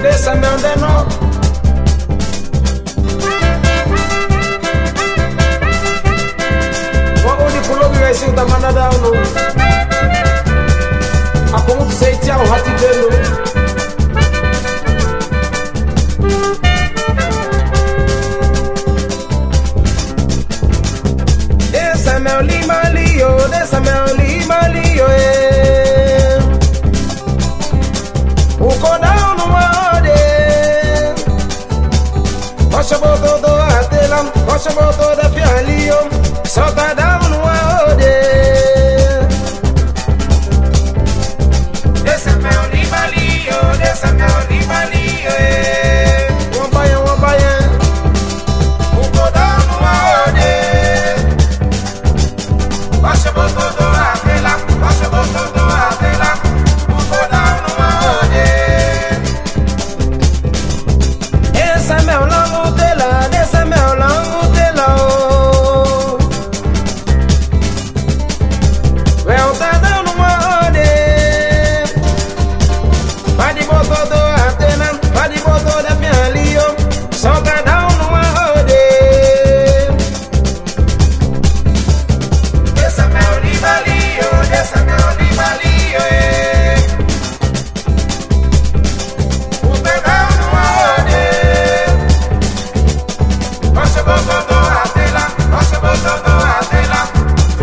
Descendant de no. Wa odi pulo bi wesi utamana da no. Akomu tse tia o hati delo. Desame oli malio eh. Uko down no ode. Washaboto do atelam, washaboto da fialio. Sota down no ode. Desame oli malio eh. Wambayan. Uko down no ode. Washaboto do atelam, uko down no ode. Desame longo tela oh. Well ta down no ode. Padi boto do atelam, padi boto da fialio. Sota down no ode. Desame oli malio eh. Uko down no ode. Washaboto do atelam,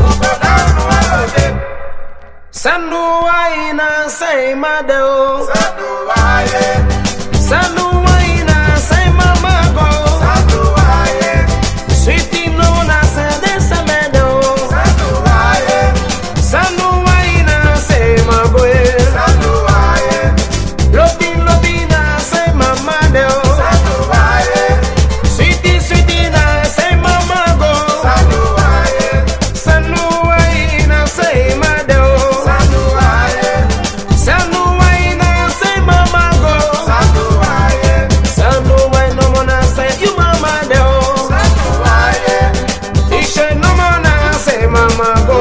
uko down no ode. Sandu waina say mado. Sandu waina say mama go. Sweetie no na say desame do. Sandu waina say maboe. Lobi na say mama do. Sweetie na say mama go. Sandu waina say mado. Sandu waina say mama go. Sandu waina no mona say you mama do. Ishe no mona say mama go.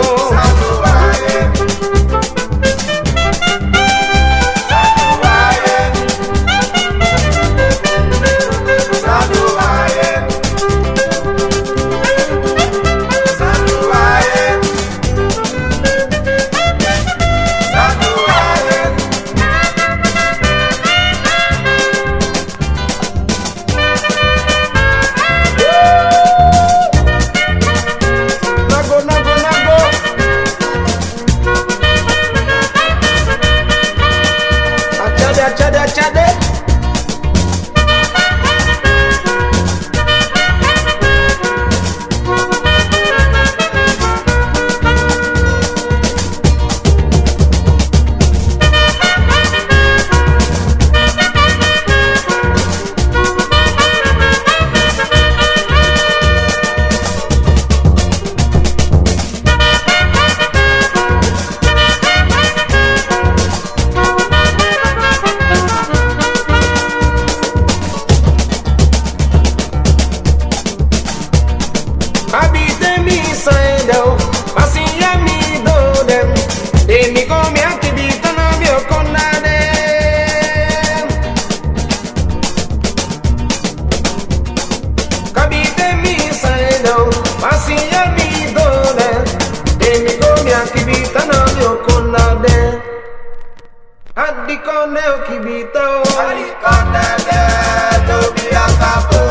Nago. Achade. Habite mi sendo, pasia mi do dem. De mi come anche vita no mio con nade. Habite mi sendo, pasia mi do dem. De mi come anche vita no mio con nade. Addi con neo kibito, addi con nede, do mi akapo.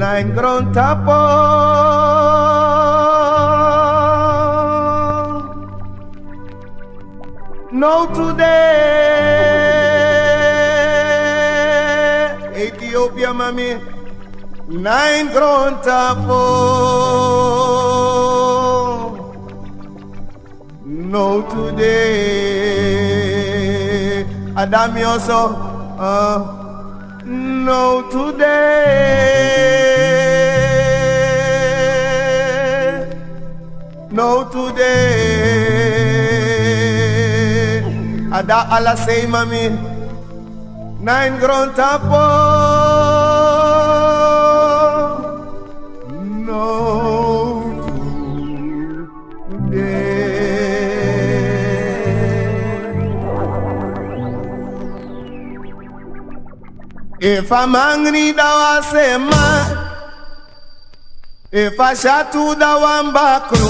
Nine ground tapo no today Ethiopia mami nine ground tapo no today Adami also no today, no today. Ada ala say mami, nine ground tapo, no today. If I'm angry, dawa sema. If I shatu dawa mbakro.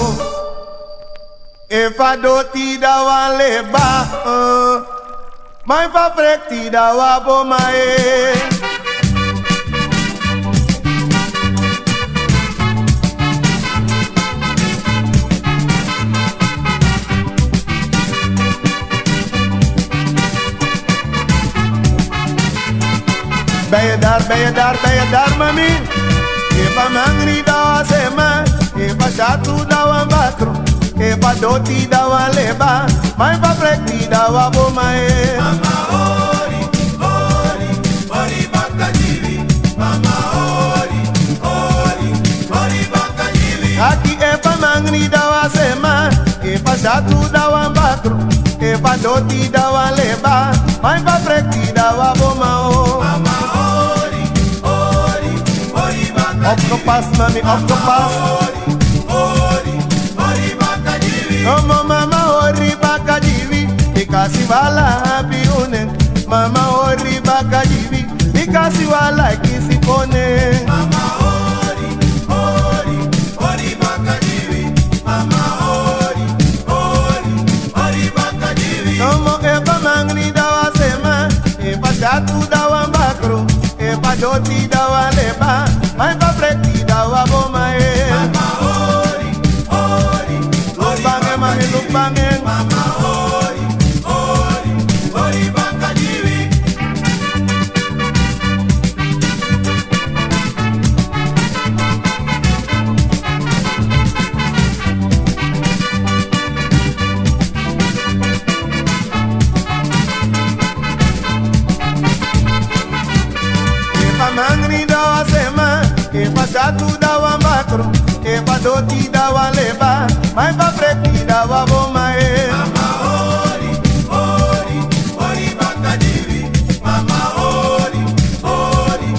If I doti dawa leba. My favorite dawa bomae. Bayadar, mami. If I'm angry, dawa sema. If I shatu dawa mbakro. If I doti dawa leba. My favorite dawa bomae. Mama ori, ori, ori bakajivi. Mama ori, ori, ori bakajivi. Aki if I'm angry, dawa sema. If I shatu dawa mbakro. If I doti dawa leba. My favorite dawa bomao. Mama ori, ori, ori bakajivi. Octopus, mami, octopus. Ori, ori bakajivi. Omo mama ori bakajivi. Ikasi wala happy unen. Mama ori bakajivi. Ikasi wala kisipone. Mama ori, ori, ori bakajivi. Mama ori, ori, ori bakajivi. Omo eba mangri dawa sema. Eba shatu dawa mbakro. Eba doti dawa leba. My favorite dawa bomae. Mama ori, ori, Look bangin, mami, look bangin. Mama ori, ori, ori bakajivi. If I'm angry, dawa sema. If I shatu dawa mbakro. If I doti dawa leba. My favorite dawa bomae. Mama ori, ori, ori bakajivi. Mama ori, ori,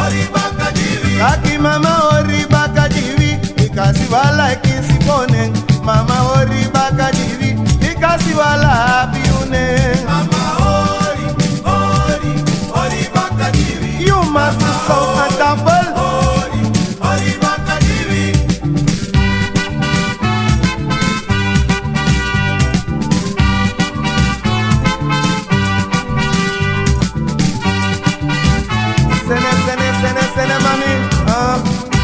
ori bakajivi. Aki mama ori bakajivi. Ikasi wala kisipone. Mama ori bakajivi. Ikasi wala biune. Mama ori, ori, ori bakajivi. You must sound a double. Ori, ori bakajivi. Sene, mami.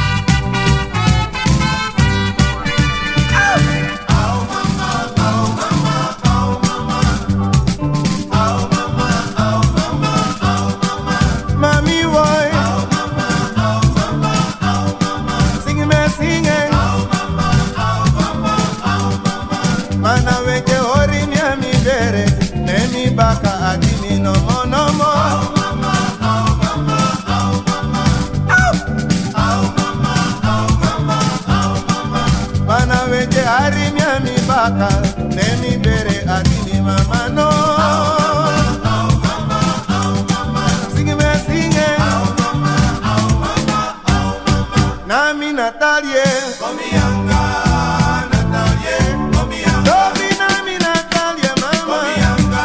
Mami boy. Sing me, sing it. Mana weke hori mi bere. Nemi baka adimi no mo no mo. Mana weke hari mi baka. Nemi bere adimi mama no. Sing me, sing it. Nami Natalie. Komianga, Natalie, komianga. Dobi nami Natalie mama. Komianga,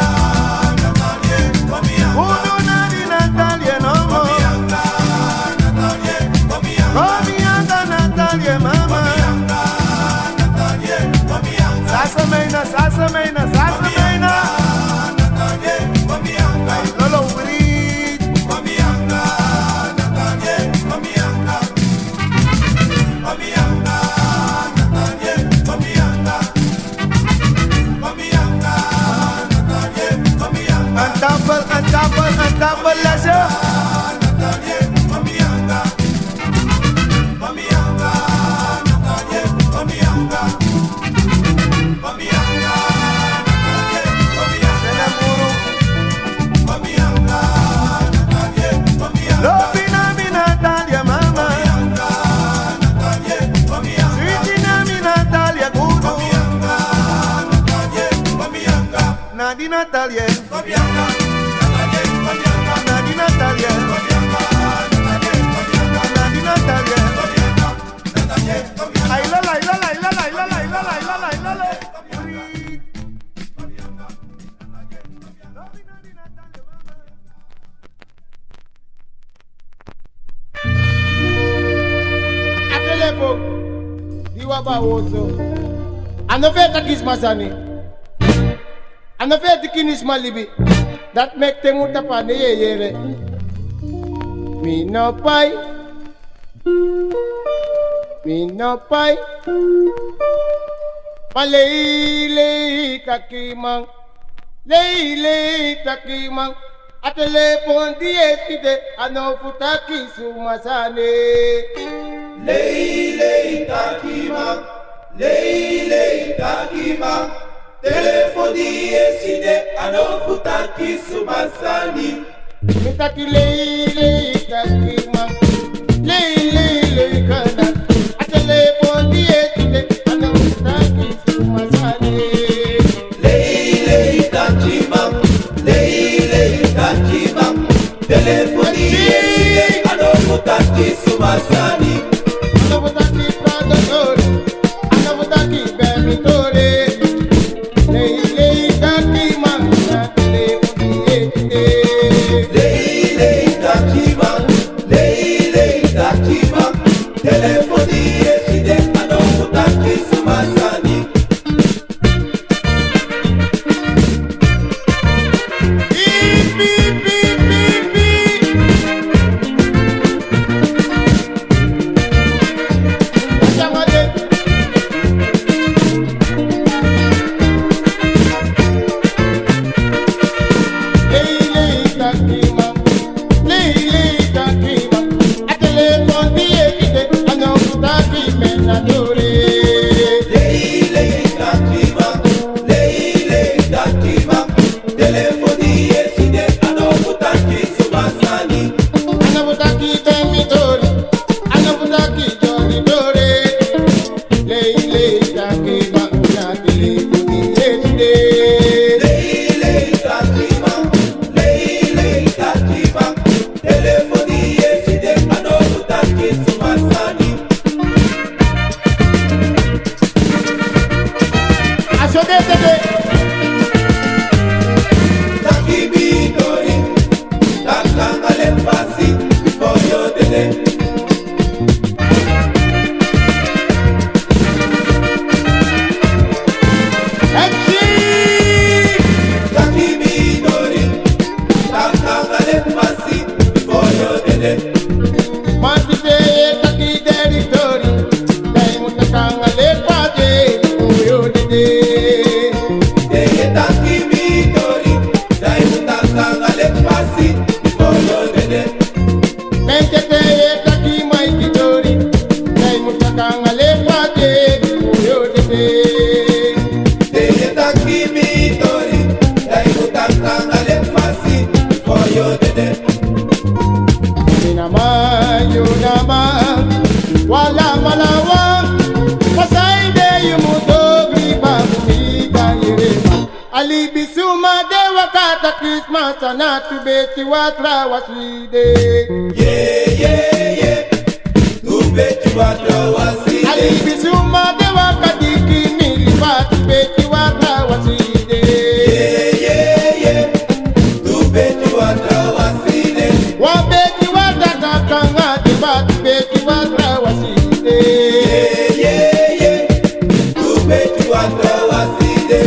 Natalie, komianga. Udo nami Natalie no mo. Komianga, Natalie, komianga. Komianga Natalie mama. Komianga, Natalie, komianga. Sasa Un double, let's go. Natalie, mami anga. Mami anga, Natalie, mami anga. Mami anga, Natalie, mami anga. Mami anga, Natalie, mami anga. Lopina mi Natalia, mama. Mami anga, Natalie, mami anga. Sweetina mi Natalia, guru. Mami anga, Natalie, mami anga. Nadi Natalia, Mami anga, Natalie, mami anga. Nadi Natalia, Mami anga, Natalie, mami anga. Nadi Natalia. Mami anga, Natalie, mami anga. Ay la la la la la la la la la la la la la la. À l'époque, Diwaba Ozo. And the fact that is Masani. And the fact that is Malibi. That make them utapa ne yere. Me no pie. Me no pie. Malele kakimang. Leile kakimang. At the lepon dietide. Ano futaki sumasane. Leile takima, leile takima, telefoni eside anofutaki sumasani. Mitaki leile kakima, leile kana. Atele bondi etide, ano mitaki sumasane. Leile takima, telefoni eside anofutaki sumasani. Ano mitaki pradotore, ano mitaki bemitore. Leile kakima, atele bondi etide. Leile takima, telefoni eside anofutaki sumasani. Beep, beep, beep, beep, beep. Jamade. Leile takima, atele bondi etide, ano futaki menadore. Leile takima, telefoni eside anofutaki sumasani. Anabutaki bemitore, anabutaki jonitore. Leile takima, atele bondi etide. Leile takima, telefoni eside anofutaki sumasani. Asodetede. Takibidori, takangale fasi, before your dede. Takibidori, takangale fasi, before your dede. Mantide taki deritori, dai mutakanga le pade, uyo dede. Deye takibidori, dai takangale fasi, before your dede. Mentete taki maikitori, dai mutakanga le pade, uyo dede. Deye takibidori, dai takangale fasi, before your dede. Yunama, wala malawa, masaide yumudo griba mumita yerema. Alibisuma de wakata Christmas anatu beti watra waside. Yeah, tubeti watawasile. Alibisuma de wakati kimili watu beti watra waside. Yeah, tubeti watawasile. Wabeti watra kakanga de watu beti watra waside. Yeah, tubeti watawasile.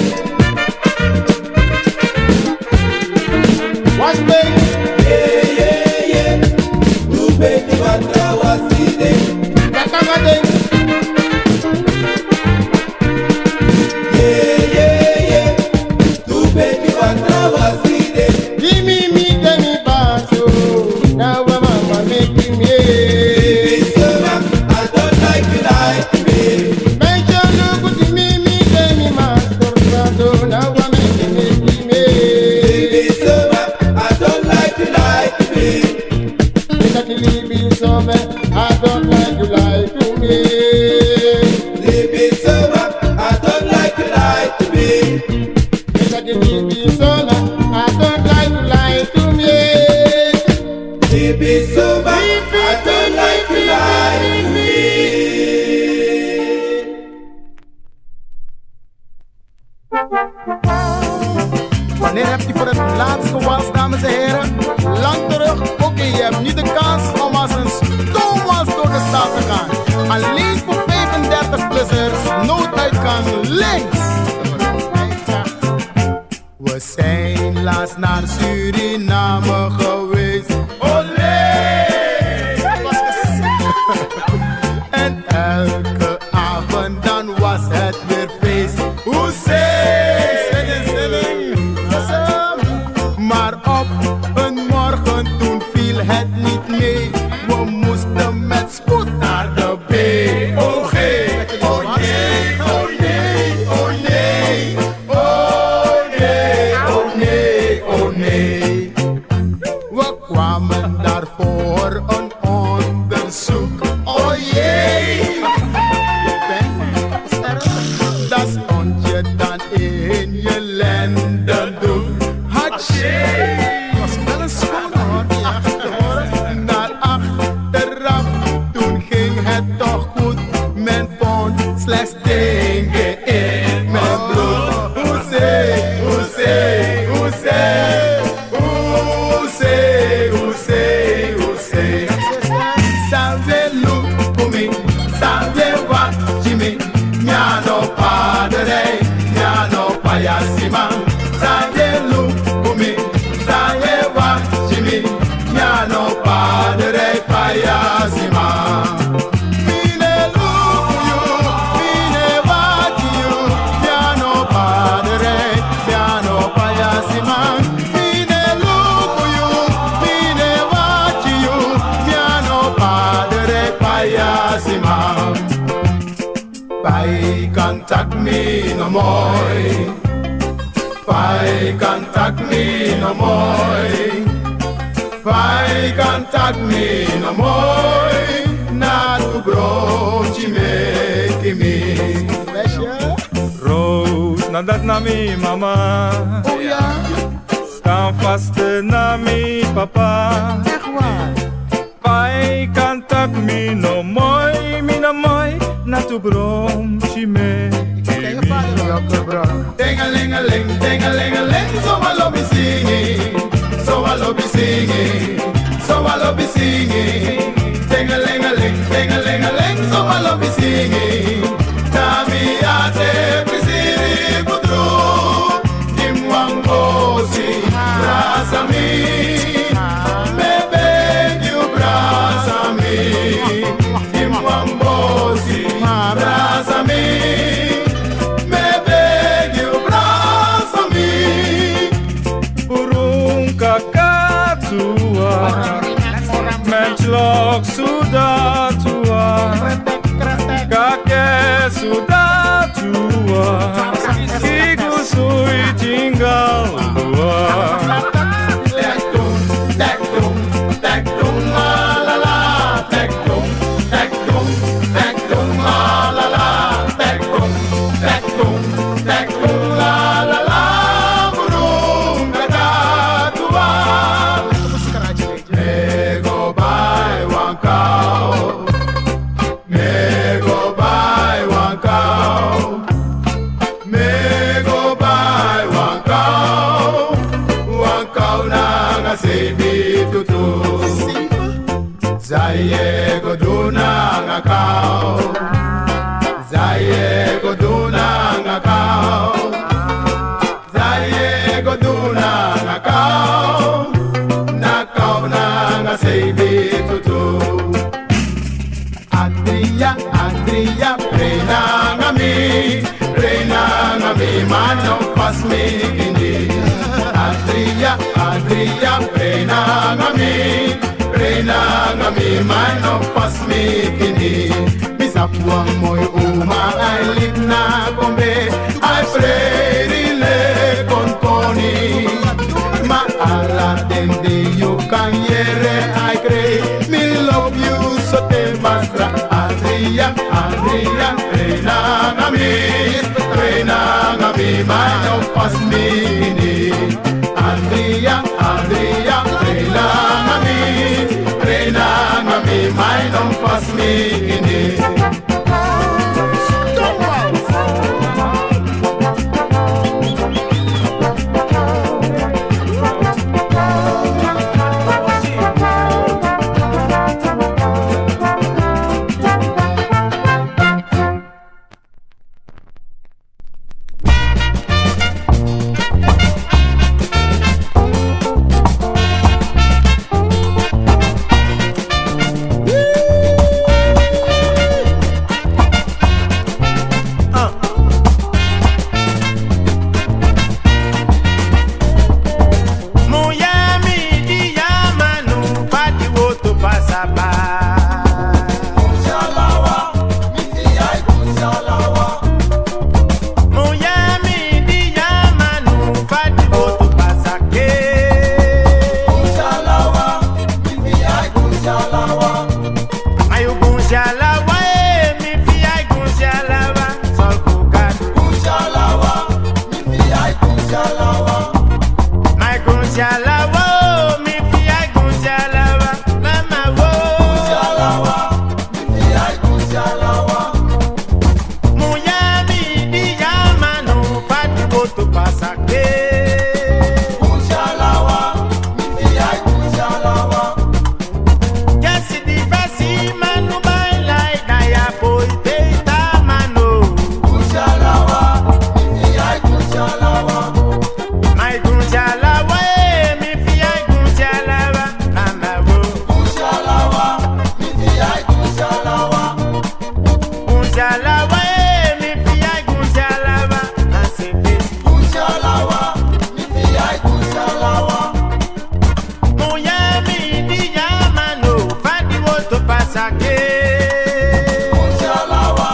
What's big? Yeah, tubeti laatste was, dames en heren. Lang terug, oké, je hebt nu de kans om als een stoomwals door de stad te gaan. Alleen voor 35-plussers, nooduitgang links. We zijn laatst naar Suriname geweest. Olé! Dat was gezellig. En elke avond dan was het weer feest. Hoezee! Maar op een morgen toen viel het niet mee. We moesten met spoed naar de B. Oh nee, oh nee, oh nee, oh nee, oh nee, oh nee, oh nee. We kwamen daar voor een onderzoek. Oh jee! Dat stond je dan in je lendendoek. Hatsje! Was wel een schone hoor, die achterhoor. Naar achteraf, toen ging het toch goed. Men vond slechts dingen in mijn bloed. Hoezee, hoezee, hoezee, hoezee, hoezee, hoezee. Salve lukumi, salve wachimi, nyano padre, nyano payasima. Salve lukumi, salve wachimi, nyano padre, payasima. Mine lukuyu, mine wachiyu, nyano padre, nyano payasima. Mine lukuyu, mine wachiyu, nyano padre, payasima. Pai contact me no more. Pai contact me no more. Pai contact me no more. Na tu broodje make me. Roos, nadat na mi mama. Oh ja, Staan vast na mi papa. echt waar. Pai contact me no moi, na tu brom chime. Ken je vader welke bro? Ding-a-ling-a-ling, ding-a-ling-a-ling, so I love me singing, so I love me singing, so I love me singing. Ding-a-ling-a-ling, ding-a-ling-a-ling, so I love me singing. Tami ate prisiri putru, dimwangosi, brasami, me beg you brasami, dimwangosi, brasami. Menslok sudah tua, kakek sudah tua, ibu sui tinggal dua. Tektung, tektung, tektung, la la la, tektung, tektung, tektung, la la la, tektung, tektung, tektung, la la la, burung gagak tua. Nego by one cow, nego by one cow, nego by one cow na nga sebi tutu. Zaye go do na nga cow, zaye go do na nga cow, zaye go do na nga cow, na cow na nga sebi tutu. Adria, Adria, prena nga mi, man don't pass me kindi. Adria, Adria, prena nga mi, man don't pass me kindi. Bisapuang mo'y umaalip na kombe, ay prerile konkoni. Maala dende you kan yere, ay kre, me love you so te basra. Adria, Adria, prena nga mi, man don't pass me kindi. Adria, Adria, prena nga mi, man don't pass me kindi. Kushalawa, mi fia kushalawa, mama wo. Kushalawa, mi fia kushalawa. Muyami di yamanu fati boto pasake. Kushalawa, mi fia kushalawa. Jesi di fasi manu bailai daya poite tamano. Kushalawa, mi fia kushalawa. My kushalawa, mi fia kushalawa, mama wo. Kushalawa, mi fia kushalawa. Kushalawa, mi fia kushalawa, asefesi. Kushalawa, mi fia kushalawa. Muyami di yamanu fati boto pasake. Kushalawa,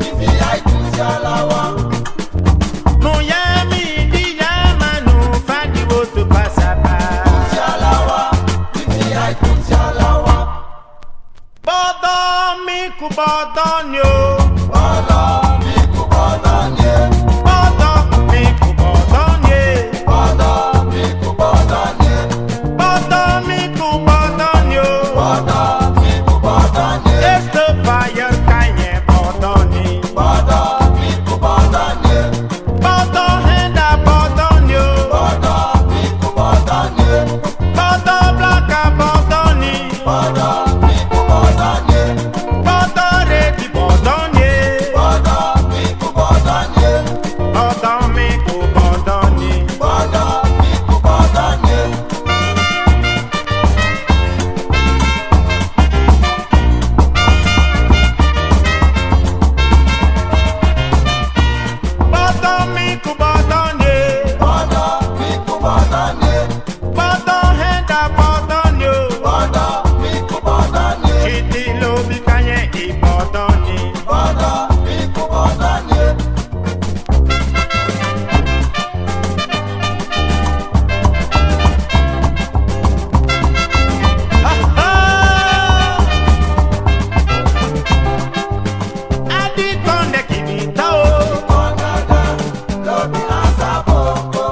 mi fia kushalawa. Muyami di yamanu fati boto pasapa. Kushalawa, mi fia kushalawa. Bodo mi ku bodo nyo. Bada mi ku bada nye. Bodo mi ku bodo nye. Bada mi ku bada nye. Bodo mi ku bodo nyo. Bada mi ku bada nye. It's the fire kanye bodo ni. Bada mi ku bada nye. Bodo henda bodo nyo. Bada mi ku bada nye. Bodo blaka bodo ni. Bada mi ku bada nye. Bodo ready bodo nye. Bada mi ku bada nye. Bodo mi ku bodo ni. Bada mi ku bada nye. Bodo mi ku bodo nye. Bada mi ku bada nye. Bodo henda bodo nyo. Bada mi ku bada nye. Chiti lobi kanye i bodo ni. Bada mi ku bada nye. Adi konde kibita o. Kondada, lobi asaboko.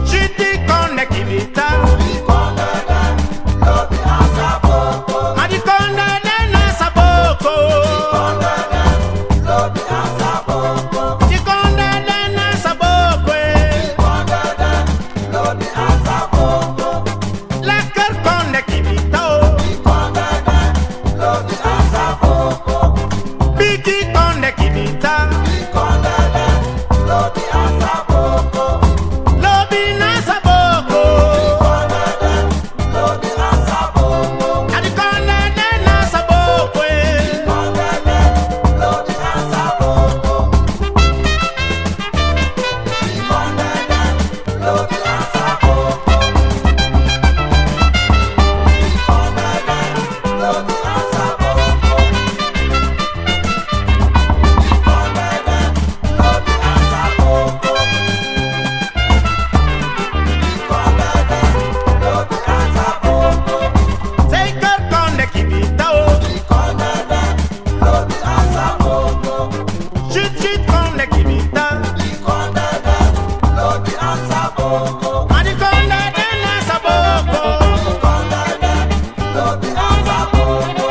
Chiti konde kibita. Kondada, lobi asaboko. Adi konde nena saboko. Kondada, lobi asaboko. Di konde nena saboko. Kondada, lobi asaboko. Laker konde kibita o. Kondada, lobi asaboko. Biki konde kibita. Kondada, lobi asaboko. Lobi na saboko. Kondada, lobi asaboko. Adi konde nena saboko. Kondada, lobi asaboko. Kondada, lobi asaboko. Kondada, lobi asaboko. Kondada, lobi asaboko. Kondada, lobi asaboko. Seker konde kibita o. Kondada, lobi asaboko. Shit shit konde kibita. Kondada, lobi asaboko. Adi konde nena saboko. Kondada, lobi asaboko.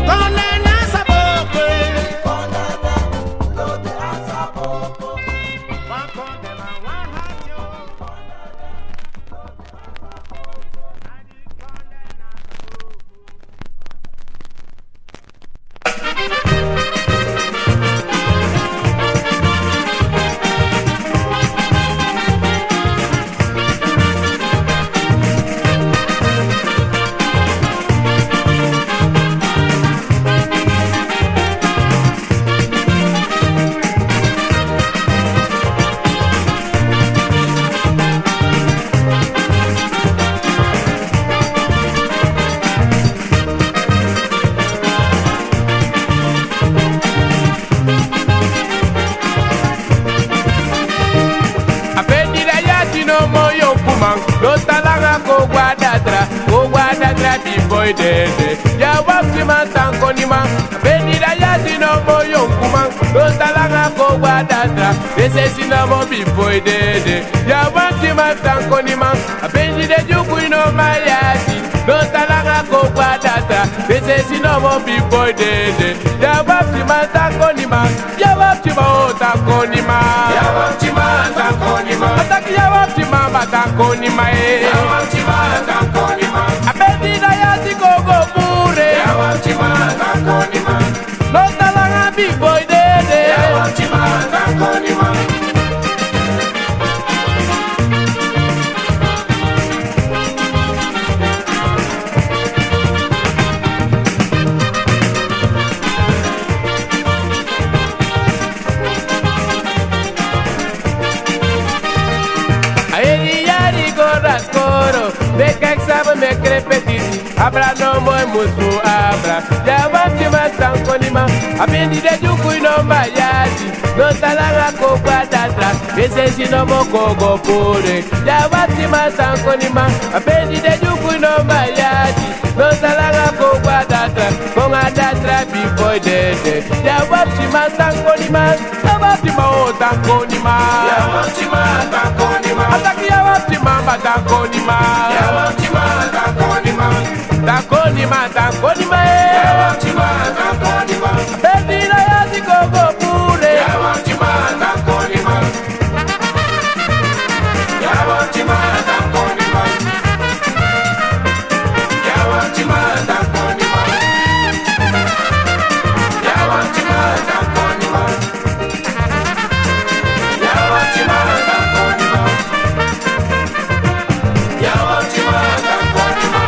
Konde na saboko. Kondada, lobi asaboko. One konde ma one hat yo. Adi konde na saboko. boy dede ya wapi man tanko ni man benida ya dino boyo kuma do talanga ko ko guadatra. Ese si no mo bi boy dede. Ya wanti man tanko ni man. Abenji de juku ino mayati. No talanga ko guadatra. Ese si no mo bi boy dede. Ya wanti man tanko ni man. Ya wanti man tanko ni man. Ya wanti man tanko ni man. Ataki ya wanti man tanko ni man. Ya wanti man tanko ni man. Abenji na yati ko go pure. Ya wanti man tanko ni man. No talanga bi boy dede. Ya wanti man tanko ni man. Me crepetit, abra no mo musu abra. Ya wanti matanko ni ma, abendi de juku no bayati. No talanga ko guadatra, ese si no mo kogo pure. Ya wanti matanko ni ma, abendi de juku no bayati. No talanga ko guadatra, con adatra bi boy dede. Ya wanti matanko ni ma, ya wanti ma tanko ni ma. Ya wanti matanko ni ma. Ataki ya wanti ma tanko ni ma. Ya wanti tanko ni man. Tanko ni man, tanko ni man. Ya wanti man, tanko ni man. Bendi na yati gogo pure. Ya wanti man, tanko ni man. Ya wanti man, tanko ni man. Ya wanti man, tanko ni man. Ya wanti man, tanko ni man. Ya wanti man, tanko ni man. Ya wanti man, tanko ni man.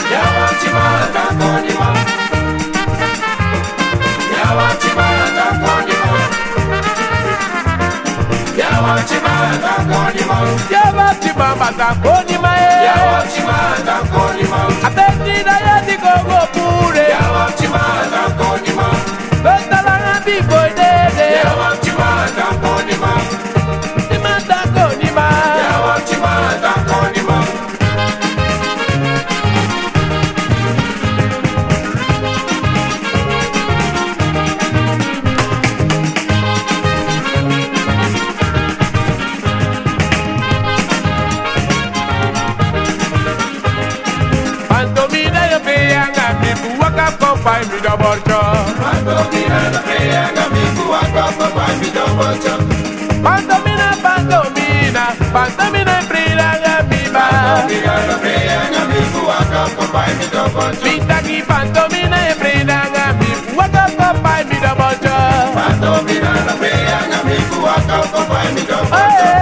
Ya wanti man, tanko ni man. Ya wanti man, tanko ni man. Ya wanti man, tanko ni man. Ya wanti mama tanko ni man. Ya wanti man, tanko ni man. Bendi na yati gogo pure. Ya wanti man, tanko ni man. No talanga bi boy dede. Ya wanti man, tanko ni man. Ni man tanko ni man. Ya wanti man, tanko ni man. Pantomina yo peyanga mi buwaka kompai mi do borcho. Pantomina na peyanga mi buwaka kompai mi do borcho. Pantomina, pantomina, pantomina prilanga mi ba. Pantomina na peyanga mi buwaka kompai mi do borcho. Pitaki pantomina prilanga mi buwaka kompai mi do borcho. Pantomina na peyanga mi buwaka kompai mi do borcho.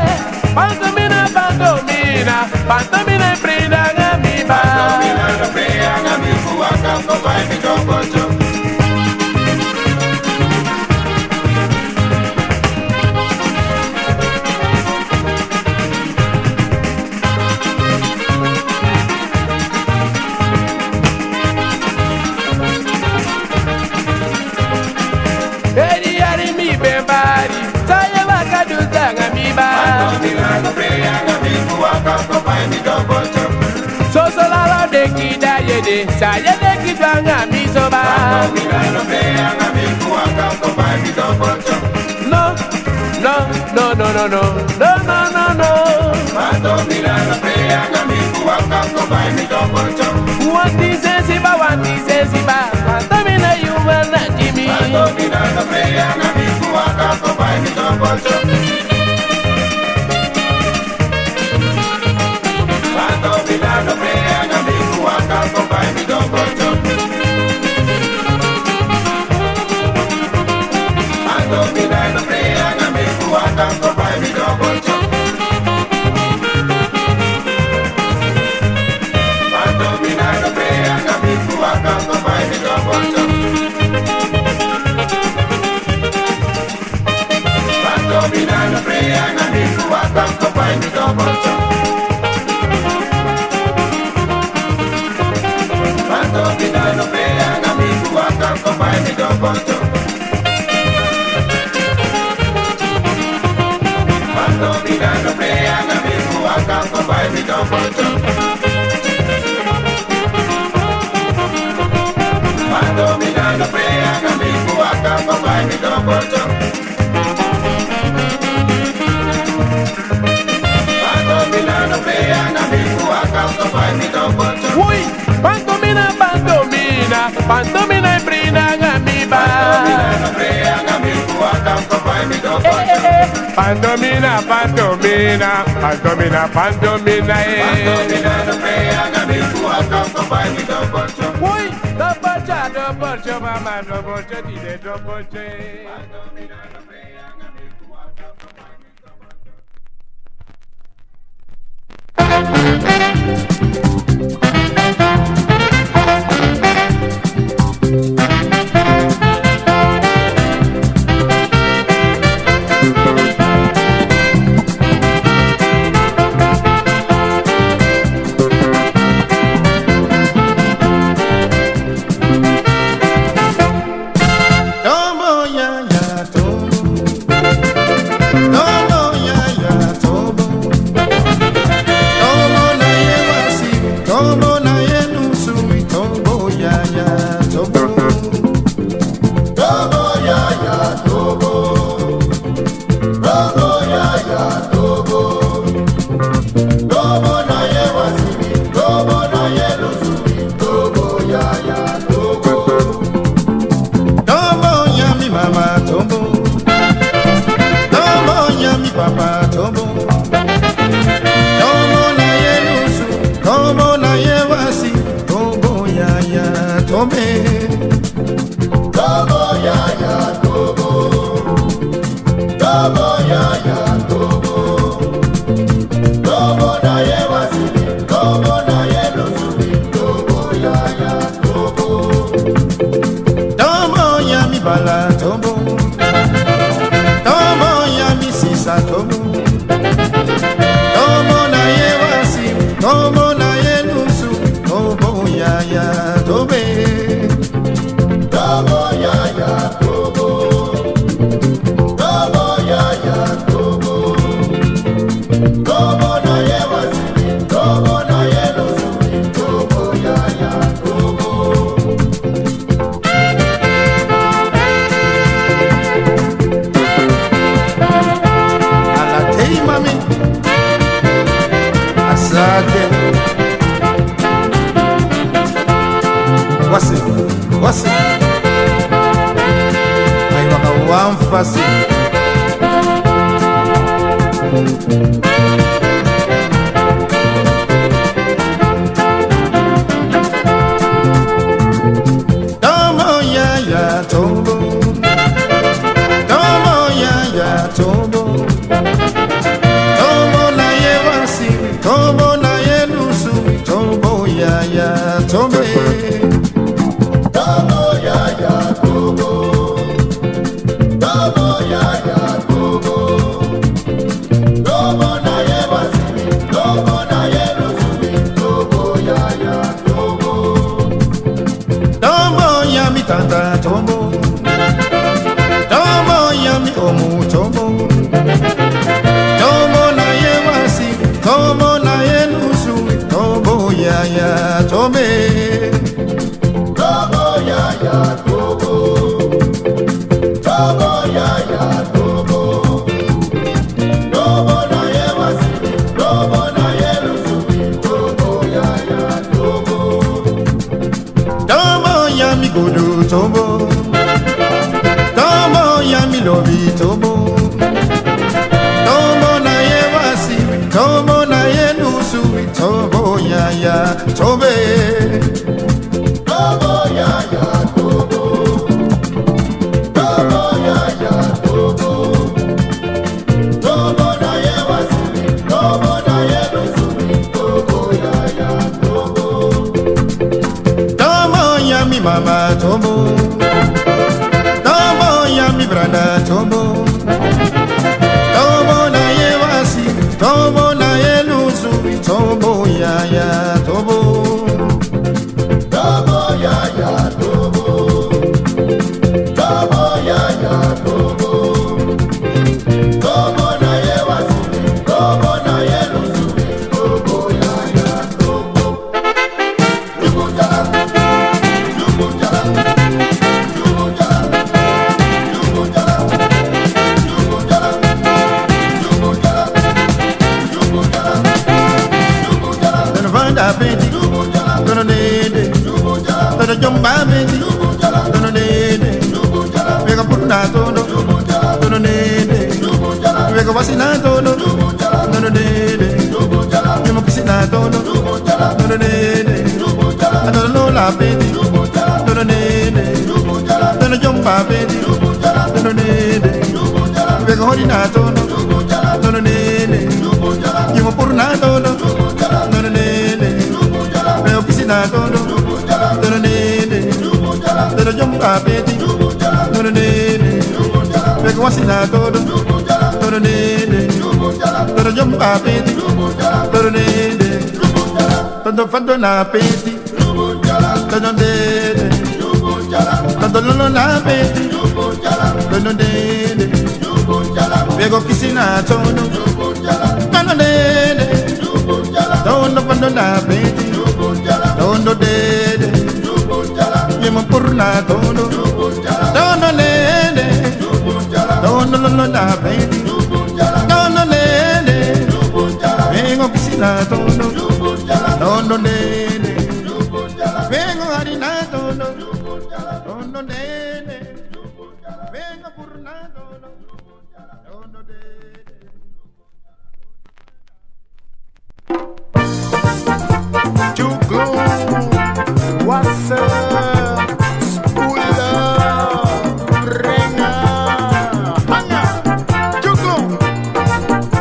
Pantomina, pantomina, pantomina prilanga mi ba. Pantomina na peyanga mi buwaka kompai mi do borcho. Eri ari mi bembari, saya bakaduzanga mi ba. Pantomina na peyanga mi buwaka kompai mi do borcho. Soso lalo de kida yede, saya de kidwanga mi soba. Pantomina na peyanga mi buwaka kompai mi do borcho. No, no, no, no, no, no, no, no, no, no. Pantomina na peyanga mi buwaka kompai mi do borcho. Wanti sensiba, pantomina yuma na Jimmy. Pantomina na peyanga mi buwaka kompai mi do borcho. Pantomina na peyanga mi buwaka kompai mi do borcho. Pantomina na peyanga mi buwaka kompai mi do borcho. Pantomina na peyanga mi buwaka kompai mi do borcho. Pantomina na peyanga mi buwaka kompai mi do borcho. Pantomina na peyanga mi buwaka kompai mi do borcho. Pantomina na peyanga mi buwaka kompai mi do borcho. Pantomina na peyanga mi buwaka kompai mi do no pay and a me who I come to find me down but Uy, pantomina, pantomina, pantomina y brina gamiba. no pay and a me who I come to find me down but Pantomina, pantomina, pantomina, pantomina, Pantomina no pay and a me who I come to find me down but Uy, double cha, mama, double cha, dide, double cha. Pantomina no pay and a me who I come to find me down but Tobo ya ya tobo, tobo ya ya tobo, tobo na ye wasi, tobo na ye nusui, tobo ya ya tobo, Tobo ya ya tobo Tobo ya ya tobo Tobo na ye wasimi Tobo na ye lusumi Tobo ya ya tobo tobo ya mi mama tobo, tobo ya mi papa tobo, tobo na ye nusu, tobo na ye wasi, tobo ya ya tobe. Tobo ya ya tobo Tobo ya ya tobo Tobo na ye wasimi Tobo na ye lusumi Tobo ya ya tobo Tobo ya mi bala tobo, tobo ya mi sisa tobo, tobo na ye wasi, tobo na ye nusu, tobo ya ya tobe. Tobo ya ya tobo Tobo ya ya tobo Tobo na ye wasimi Tobo na ye lusumi Tobo ya ya tobo Alatei mami, asake. Wasi, ay waka wamfasi. Tobo ya ya tobo, tobo ya ya tobo, tobo na ye wasi, tobo na ye nusu, tobo ya ya tobe. Tobo ya ya tobo Tobo ya ya tobo Tobo na ye wasimi Tobo na ye lusumi Tobo ya ya tobo Tobo ya mi tata tobo, tobo ya mi omu tobo, tobo na ye wasi, tobo na ye nusu, tobo ya ya tobe. Tobo ya ya tobo Tobo ya ya tobo Tobo na ye wasimi Tobo na ye lusumi Tobo ya ya tobo Tobo ya mi godo tobo, tobo ya mi lobi tobo, tobo na ye wasi, tobo na ye nusu, tobo ya ya tobe. Tobo ya ya tobo Tobo ya ya tobo Tobo na ye wasimi Tobo na ye lusumi Tobo ya ya tobo Tobo ya mi mama tobo, tobo ya mi brada tobo, tobo na ye wasi, tobo na ye nusu, tobo ya ya tobo. Tobo ya ya tobo Tobo ya ya tobo Tobo na ye wasimi Tobo na ye lusumi Tobo ya ya tobo Yubu jalan Yubu jalan Yubu jalan Yubu jalan jomba beti Dono nene Vega purna tono Dono nene Vega vasina tono Dono nene Yemo pisina tono Dono nene Dono la beti Dono nene Dono jomba beti Dono nene Vega horina tono Dono nene Yemo purna tono Dono nene Vega pisina tono Dono nene Dono jomba beti Dono nene Vega wasina tono Dono nene Dono jomba beti Dono nene Dono fando na beti Dono nene Dono lolo na beti Dono nene Vega kisina tono Dono nene Dono fando na beti Dono nene Yemo purna tono Dono nene Dono lolo na beti Dono nene Vengo piscina tono Dono nene Vengo harina tono Dono nene Vengo purna tono Dono nene Jugo, wassa, spula, renga, hanga, jugo,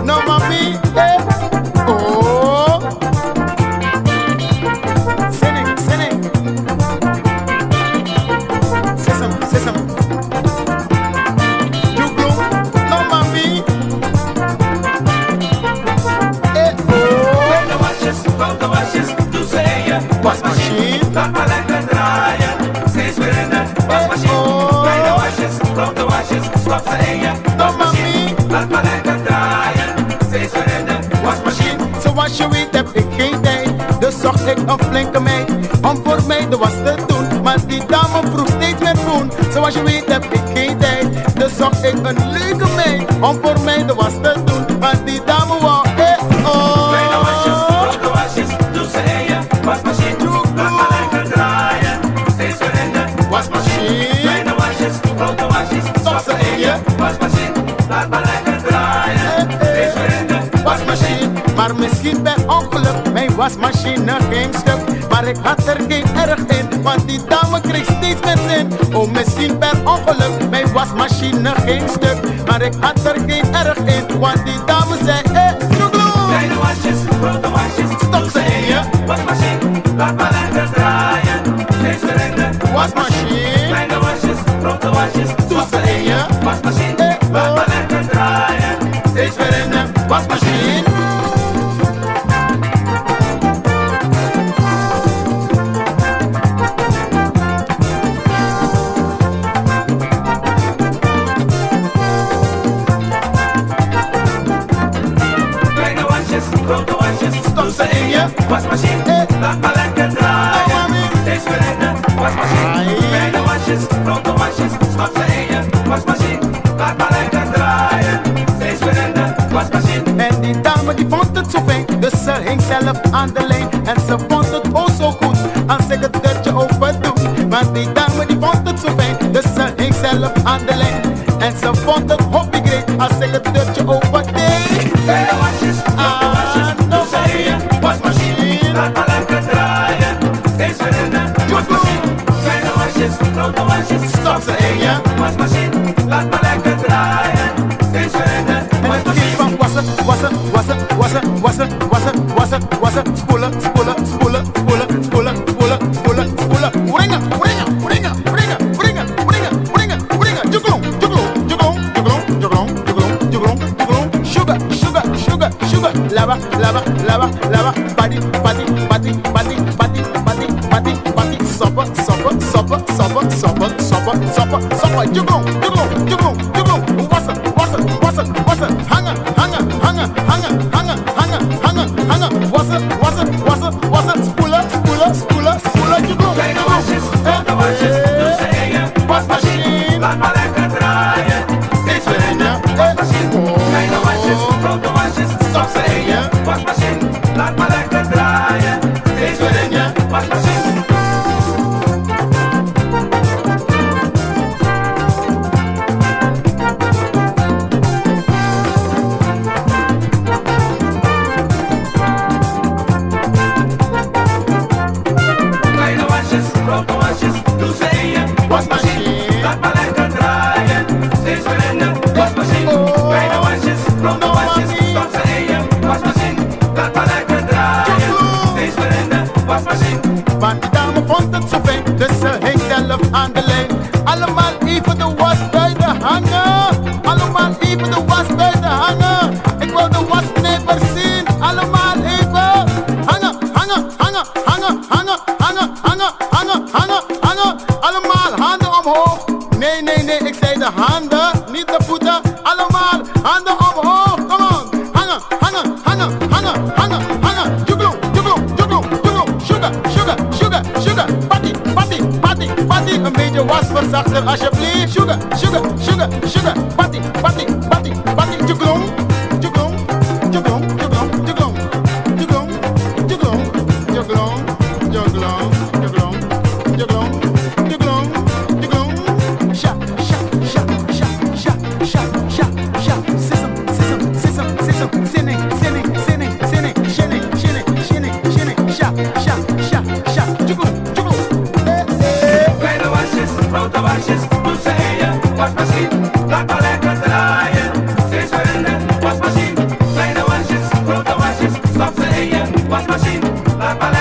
no mami, oh, sene, sesam, jugo, no mami, Wash machine, not my like a dryer. Stays within the wash machine. Rain the washes, from the washes, stop saying ya. Wash machine, not my like a dryer. Stays within the wash machine. Zo was je weet heb ik geen tijd. Dus zocht ik een flinke meid om voor mij de was te doen. Maar die dame vroeg steeds meer groen. Zoals je weet heb ik geen tijd. Dus zocht ik een leuke meid om voor mij de was te doen. Maar die dame wou oh. Rain the washes, from the washes, do say ya. Wash machine, not my like a dryer. Stays within the wash machine. Rain the washes, from the washes, stop saying ya. Wash machine, not my like a dryer. Stays within the wash machine. Maar misschien per ongeluk, mijn wasmachine ging stuk. Maar ik had er geen erg in, want die dame kreeg steeds meer zin. Oh, misschien per ongeluk, mijn wasmachine ging stuk. Maar ik had er geen erg in, want die dame zei joegloe. Rain the washes, from the washes, Stop saying ya. wash machine, not my like a dryer. Stays within the Wasmachine, rain the washes, from the washes, stop saying ya. Wash machine, not my like a dryer. Stays within the wash machine. Rain the washes, from the washes, stop saying ya. Wash machine, not my like a dryer. Stays within the wash machine. Rain the washes, from the washes, stop saying ya. Wash machine, not my like a dryer. Stays within the wash machine. en die dame die vond het zo fijn. Dus ze hing zelf aan de lijn en ze vond het oh zo goed als ik het deurtje open doe. Maar die dame die vond het zo fijn. Dus ze hing zelf aan de lijn en ze vond het hobby great als ik het deurtje open deed. Rain the washes, from the washes, no stop saying ya. Wash machine, not my like a dryer. Stays within the wash machine. Rain the washes, from the washes, stop saying ya. Wash machine, not my like a dryer. Stays within the wash machine. Spoelen, lava, body, supper, juggle, wassa, hanga, wassa, spula, juggle. Rain the washes, from the washes, do say ya. Wash machine, not my like a dryer. Stays within the wash machine. Rain the washes, from the washes, stop saying ya. Wash machine, not my like a dryer. Stays within the wash machine. wasmachine. Maar die dame vond het zo fijn, dus ze hing zelf aan de lijn. Allemaal even de was buiten hangen. Allemaal even de was buiten hangen. Ik wil de wasknijper zien. Allemaal even hangen, hangen, hangen, hangen, hangen, hangen, hangen, hangen, hangen, hangen. Allemaal handen omhoog. Nee, nee, nee, ik zei de handen, niet de voeten. Allemaal handen omhoog. Come on. Hangen, hangen, hangen, hangen, hangen, hangen. Juglo, juglo, juglo, juglo. Sugar, sugar, sugar, sugar. Patty, patty, patty, patty. Een beetje wasverzachter alsjeblieft. Sugar, sugar, sugar, sugar. Patty, patty, patty, patty. Juglo, juglo, juglo, juglo, juglo. Juglo, juglo, juglo, juglo, juglo, juglo, juglo, juglo. Sha, sha, sha, sha, sha, sha, sha, sha. Sism, sism, sism, sism. Sinning, sinning, sinning, sinning. Shinning, shinning, shinning, shinning. Sha, sha, sha, sha. Juglo, juglo. Kleine wasjes, grote wasjes, doe ze in je wasmachine. Laat maar lekker draaien, steeds weer in de wasmachine. Kleine wasjes, grote wasjes, stop ze in je wasmachine. Laat maar lekker